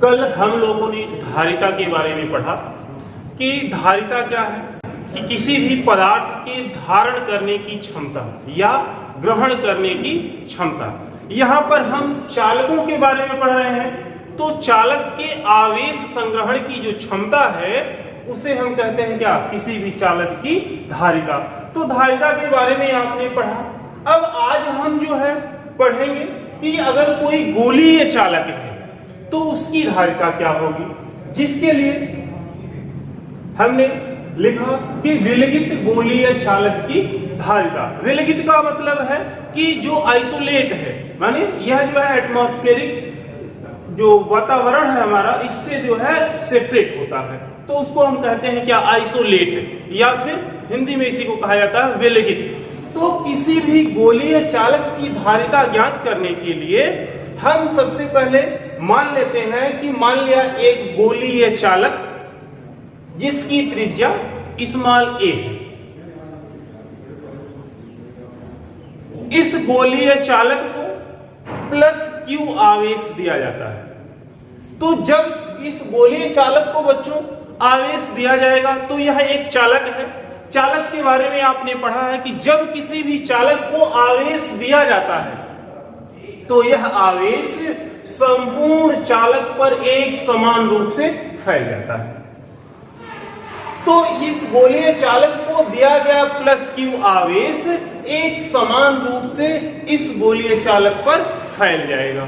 कल हम लोगों ने धारिता के बारे में पढ़ा कि धारिता क्या है कि किसी भी पदार्थ के धारण करने की क्षमता या ग्रहण करने की क्षमता। यहाँ पर हम चालकों के बारे में पढ़ रहे हैं, तो चालक के आवेश संग्रहण की जो क्षमता है उसे हम कहते हैं क्या, किसी भी चालक की धारिता। तो धारिता के बारे में आपने पढ़ा। अब आज हम जो है पढ़ेंगे कि अगर कोई गोलीय चालक है तो उसकी धारिता क्या होगी, जिसके लिए हमने लिखा कि विलगित गोलीय चालक की धारिता। विलगित का मतलब है कि जो आइसोलेट है, माने यह जो है एटमॉस्फेरिक जो वातावरण है हमारा, इससे जो है सेपरेट होता है, तो उसको हम कहते हैं क्या, आइसोलेट, या फिर हिंदी में इसी को कहा जाता है विलगित। तो किसी भी गोलीय चालक की धारिता ज्ञात करने के लिए हम सबसे पहले मान लेते हैं कि मान लिया एक गोलीय चालक जिसकी त्रिज्या स्मॉल a है। इस गोलीय चालक को प्लस q आवेश दिया जाता है। तो जब इस गोलीय चालक को बच्चों आवेश दिया जाएगा तो यह एक चालक है। चालक के बारे में आपने पढ़ा है कि जब किसी भी चालक को आवेश दिया जाता है तो यह आवेश संपूर्ण चालक पर एक समान रूप से फैल जाता है। तो इस गोलीय चालक को दिया गया प्लस q आवेश एक समान रूप से इस गोलीय चालक पर फैल जाएगा।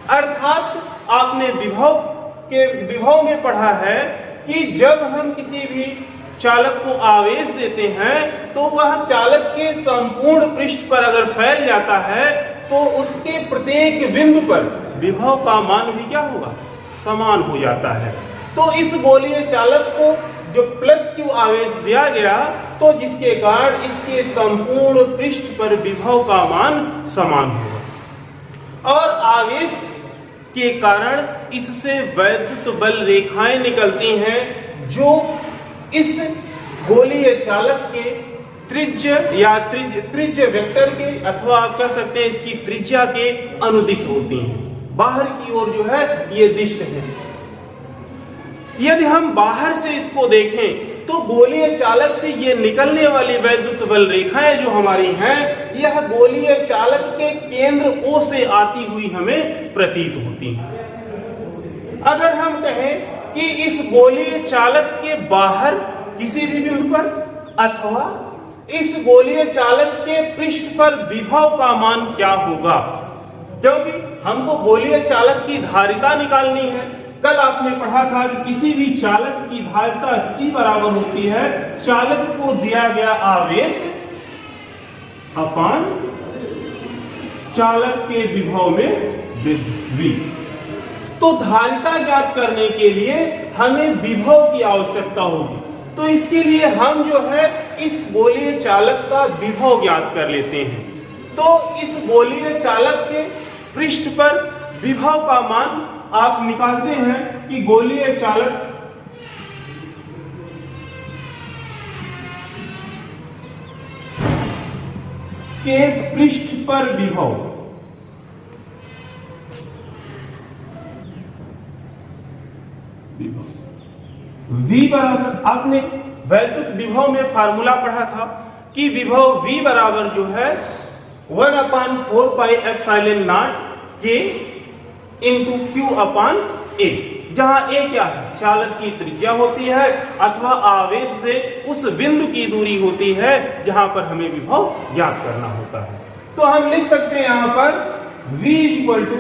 अर्थात आपने विभव में पढ़ा है कि जब हम किसी भी चालक को आवेश देते हैं तो वह चालक के संपूर्ण पृष्ठ पर अगर फैल जाता है तो उसके प्रत्येक बिंदु पर विभव का मान भी क्या होगा, समान हो जाता है। तो इस गोलीय चालक को जो प्लस q आवेश दिया गया तो जिसके कारण इसके संपूर्ण पृष्ठ पर विभव का मान समान होगा, और आवेश के कारण इससे वैद्युत बल रेखाएं निकलती हैं जो इस गोलीय चालक के त्रिज्य या त्रिज्य वेक्टर के, अथवा आप कह सकते हैं इसकी त्रिज्या के अनुदिश होती हैं। बाहर की ओर जो है ये दिष्ट है। यदि हम बाहर से इसको देखें तो गोलीय चालक से ये निकलने वाली वैद्युत बल रेखाएं जो हमारी हैं, यह गोलीय चालक के केंद्र O से आती हुई हमें प्रतीत होती हैं। अगर हम कहें कि इस गोलीय चालक के बाहर किसी भी बिंदु पर अथवा इस गोलीय चालक के पृष्ठ पर विभव का मान क्या होगा, क्योंकि हमको गोलीय चालक की धारिता निकालनी है। कल आपने पढ़ा था कि किसी भी चालक की धारिता C बराबर होती है चालक को दिया गया आवेश अपान चालक के विभव में V। तो धारिता ज्ञात करने के लिए हमें विभव की आवश्यकता होगी। तो इसके लिए हम जो है इस गोलीय चालक का विभव ज्ञात कर लेते हैं। तो इस गोलीय चालक के पृष्ठ पर विभव का मान आप निकालते हैं कि गोलीय चालक के पृष्ठ पर विभव V बराबर, आपने वैद्युत विभव में फार्मूला पढ़ा था कि विभव V बराबर जो है 1/4 pi epsilon naught K into Q upon A, जहां A क्या है, चालक की त्रिज्या होती है अथवा आवेश से उस बिंदु की दूरी होती है जहां पर हमें विभव ज्ञात करना होता है। तो हम लिख सकते हैं यहां पर V equal to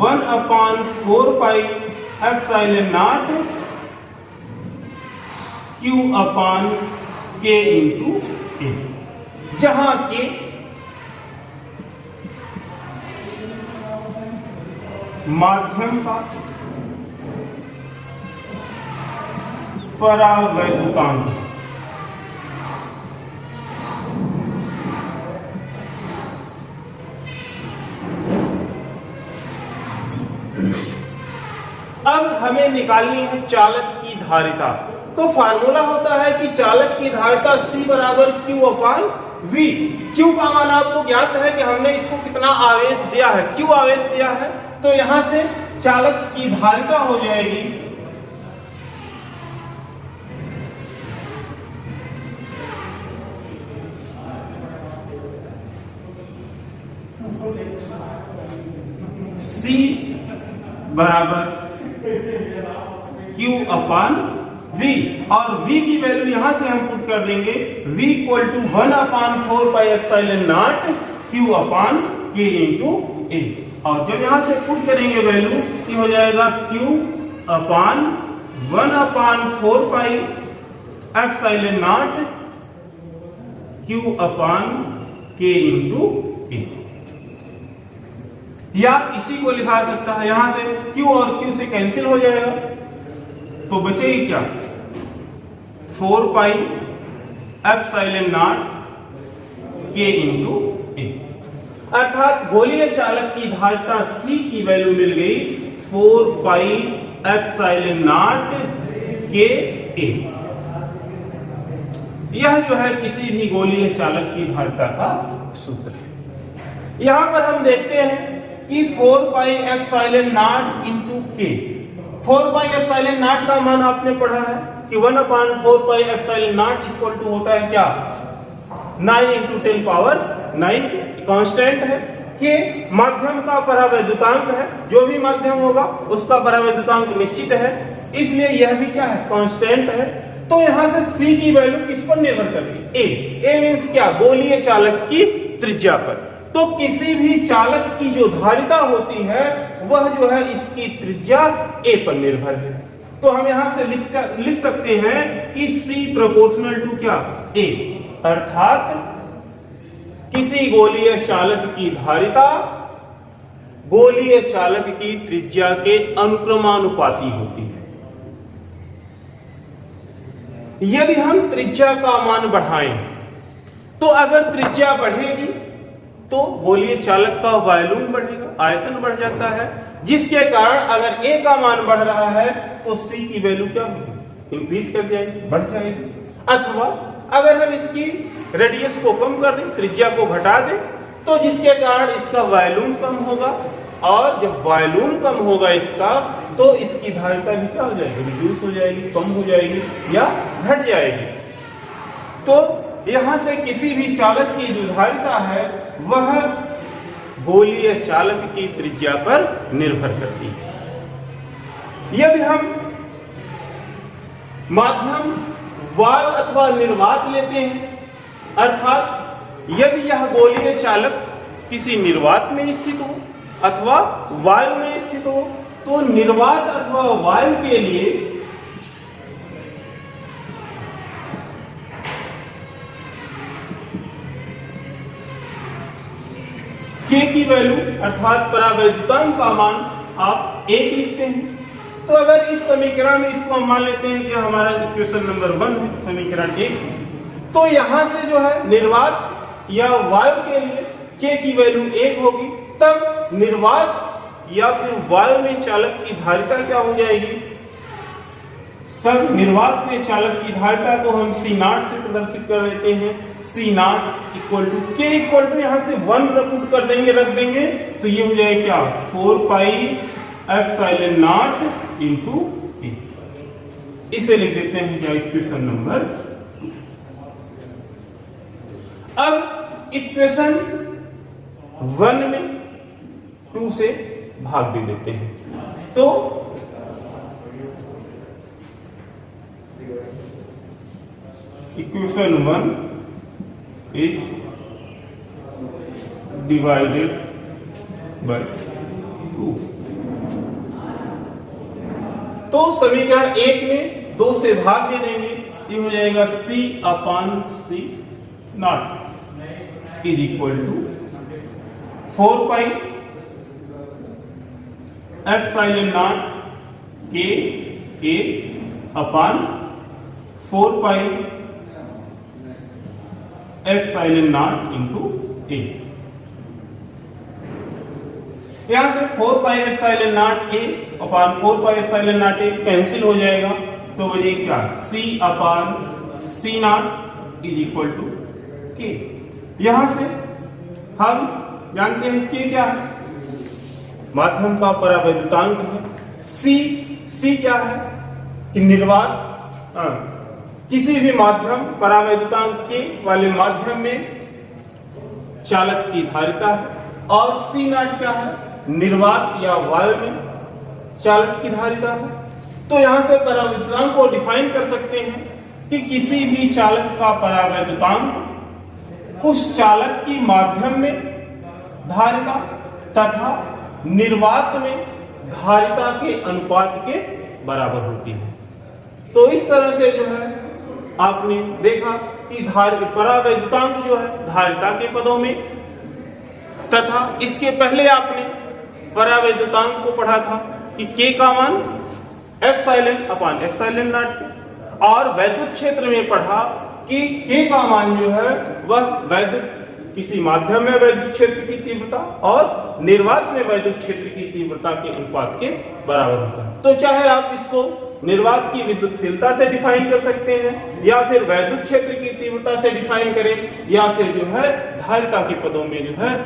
1/4 pi epsilon naught Q upon K into A, जहां K माध्यम का परावैद्युतांक, अब हमें निकालनी है चालक की धारिता। तो फार्मूला होता है कि चालक की धारिता C बराबर Q अपान V। Q का मान आपको ज्ञात है कि हमने इसको कितना आवेश दिया है, Q आवेश दिया है, तो यहां से चालक की धारिता हो जाएगी C बराबर Q अपान V, और V की वैल्यू यहां से हम पुट कर देंगे V equal to 1 upon 4 pi epsilon naught Q upon K into A। और जब यहां से पुट करेंगे वैल्यू, ये हो जाएगा Q upon 1 upon 4 pi epsilon naught Q upon K into A। या इसी को लिखा सकता है, यहां से Q और Q से कैंसिल हो जाएगा, तो बचेगी क्या 4 pi epsilon naught K into A। अर्थात गोलीय चालक की धारिता C की वैल्यू मिल गई 4 pi epsilon naught K A। यह जो है किसी भी गोलीय चालक की धारिता का सूत्र है। यहां पर हम देखते हैं कि 4 pi epsilon naught into K, 4 pi epsilon naught का मान आपने पढ़ा है कि 1 upon 4 pi epsilon naught equal to होता है क्या 9 इंटू 10 पावर 9, कांस्टेंट है। K माध्यम का परावैद्युतांक है, जो भी माध्यम होगा उसका परावैद्युतांक निश्चित है, इसलिए यह भी क्या है कांस्टेंट है। तो यहां से C की वैल्यू किस पर निर्भर करेगी A मींस क्या गोलीय चालक की त्रिज्या पर। तो किसी भी चालक की जो धारिता होती है वह जो है इसकी त्रिज्या A पर निर्भर है। तो हम यहां से लिख सकते हैं कि C प्रोपोर्शनल टू क्या A, अर्थात किसी गोलीय चालक की धारिता गोलीय चालक की त्रिज्या के अनुक्रमानुपाती होती है। यदि हम त्रिज्या का मान बढ़ाएं तो अगर त्रिज्या बढ़ेगी तो गोलीय चालक का वॉल्यूम बढ़ेगा, आयतन बढ़ जाता है, जिसके कारण अगर A का मान बढ़ रहा है तो C की वैल्यू क्या होगी इंक्रीज कर जाएगी, बढ़ जाएगी। अथवा अगर हम इसकी रेडियस को कम कर दें, त्रिज्या को घटा दें, तो जिसके कारण इसका वॉल्यूम कम होगा, और जब वॉल्यूम कम होगा इसका तो इसकी धारिता भी क्या हो जाएगी रिड्यूस हो जाएगी, कम हो जाएगी या घट जाएगी। तो यहां से किसी भी चालक की जो धारिता है वह गोलीय चालक की त्रिज्या पर निर्भर करती है। यदि हम माध्यम वायु अथवा निर्वात लेते हैं, अर्थात यदि यह गोलीय चालक किसी निर्वात में स्थित हो अथवा वायु में स्थित हो, तो निर्वात अथवा वायु के लिए K की वैल्यू अर्थात परावैद्युतांक का मान आप 1 लिखते हैं। तो अगर इस समीकरण में इसको हम मान लेते हैं कि हमारा इक्वेशन नंबर 1 है, समीकरण 1, तो यहां से जो है निर्वात या वायु के लिए K की वैल्यू 1 होगी, तब निर्वात या फिर वायु में चालक की धारिता क्या हो जाएगी, तब निर्वात में चालक की धारिता को हम C0 से प्रदर्शित कर देते हैं। C0 equal to K equal to यहां से 1 पुट कर देंगे, रख देंगे, तो ये हो जाएगा क्या 4 pi epsilon naught into K। इसे लिख देते हैं क्या इक्वेशन नंबर 2। अब इक्वेशन 1 में 2 से भाग दे देते हैं, तो इक्वेशन 1 इज डिवाइडेड बाय 2। तो समीकरण 1 में 2 से भाग दे देंगे, ये हो जाएगा C upon C naught is equal to 4 pi epsilon naught K A upon 4 pi epsilon naught into A। यहां से 4 pi epsilon naught A upon 4 pi epsilon naught A cancel हो जाएगा, तो बचेगा क्या C upon C naught is equal to K। यहां से हम जानते हैं K क्या है, माध्यम का परावैद्युतांक है। सी क्या है कि निर्वात किसी भी माध्यम परावैद्युतांक के वाले माध्यम में चालक की धारिता है। और सी नॉट क्या है, निर्वात या वायु में चालक की धारिता है। तो यहां से परावैद्युतांक को डिफाइन कर सकते हैं कि किसी भी चालक का परावैद्युतांक उस चालक की माध्यम में धारिता तथा निर्वात में धारिता के अनुपात के बराबर होती है। तो इस तरह से जो है आपने देखा कि परावैद्युतांक जो है धारिता के पदों में, तथा इसके पहले आपने परावैद्युतांक को पढ़ा था कि K का मान एप्सिलॉन अपान एप्सिलॉन नॉट के, और वैद्युत क्षेत्र में पढ़ा कि K का मान जो है वह वैद्युत किसी माध्यम में वैद्युत क्षेत्र की तीव्रता और निर्वात में वैद्युत क्षेत्र की तीव्रता के अनुपात के बराबर होता है। तो चाहे आप इसको निर्वात की विद्युतशीलता से डिफाइन कर सकते हैं, या फिर वैद्युत क्षेत्र की तीव्रता से डिफाइन करें, या फिर जो है धारिता के पदों में जो है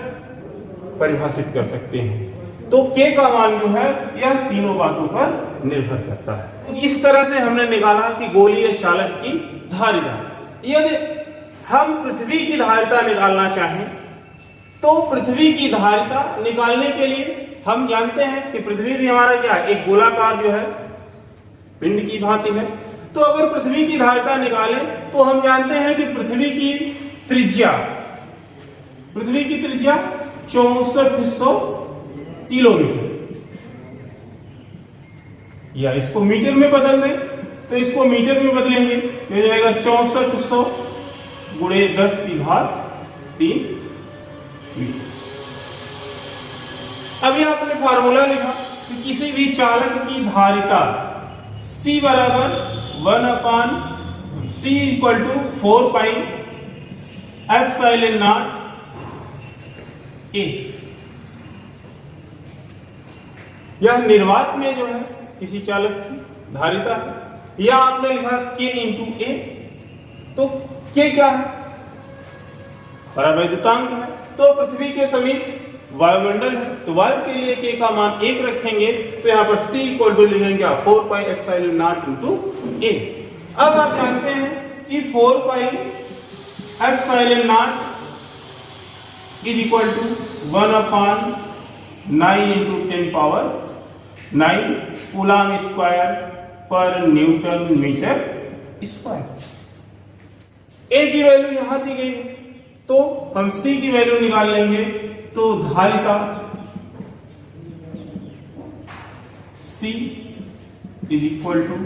परिभाषित कर सकते हैं। तो K का मान जो है यह तीनों बातों पर निर्भर करता है। इस तरह से हमने निकाला कि गोलीय चालक की धारिता। यदि हम पृथ्वी की धारिता निकालना चाहें तो पृथ्वी की धारिता निकालने के लिए हम जानते हैं कि पृथ्वी भी हमारा क्या है, एक गोलाकार जो है पिंड की भांति है। तो अगर पृथ्वी की धारिता निकालें तो हम जानते हैं कि पृथ्वी की त्रिज्या 6400 किलोमीटर, या इसको मीटर में बदल दें तो इसको मीटर में बदलेंगे तो हो जाएगा 6400 गुणे 10⁻³ मीटर। अभी आपने फार्मूला लिखा कि किसी भी चालक की धारिता C बराबर 1/C = 4 pi epsilon naught A। यह निर्वात में जो है किसी चालक की धारिता है। या आपने लिखा K × A, तो K क्या है, परावैद्युतांक है। तो पृथ्वी के समीप वायुमंडल है, तो वायु के लिए K का मान 1 रखेंगे, तो यहां पर C = लिखेंगे 4 पाई एप्सिलॉन नॉट × A। अब आप जानते हैं कि 4 pi epsilon not = 1/9 × 10⁹ coulomb square पर न्यूटन मीटर स्क्वायर। A की वैल्यू यहां दी गई है, तो हम C की वैल्यू निकाल लेंगे। तो धारिता C = 1/9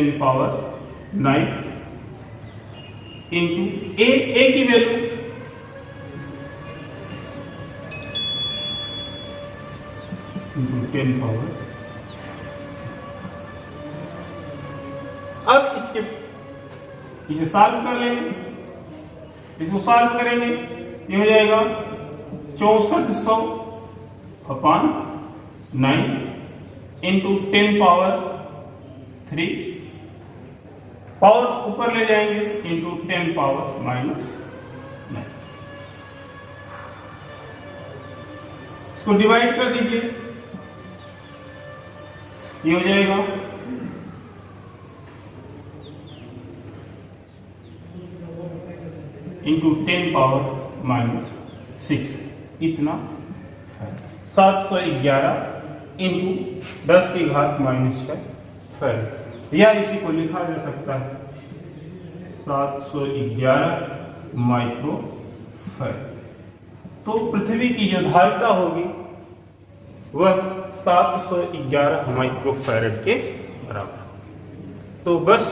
× 10⁹ इंटू A की वैल्यू × 10⁻। अब इसके इसे सॉल्व कर लेंगे, इसको सॉल्व करेंगे, ये हो जाएगा 6400/9 × 10⁻³ पावर्स ऊपर ले जाएंगे इंटू 10⁻⁻⁹। इसको डिवाइड कर दीजिए, ये हो जाएगा इंटू 10⁻⁻⁶, इतना 711 इंटू 10⁻⁻⁶ फैराड, या इसी को लिखा जा सकता है 711 माइक्रो फैराड। तो पृथ्वी की जो धारिता होगी वह 711 माइक्रो फैराड के बराबर। तो बस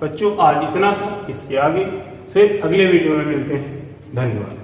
बच्चों आज इतना सा, इसके आगे फिर अगले वीडियो में मिलते हैं। धन्यवाद।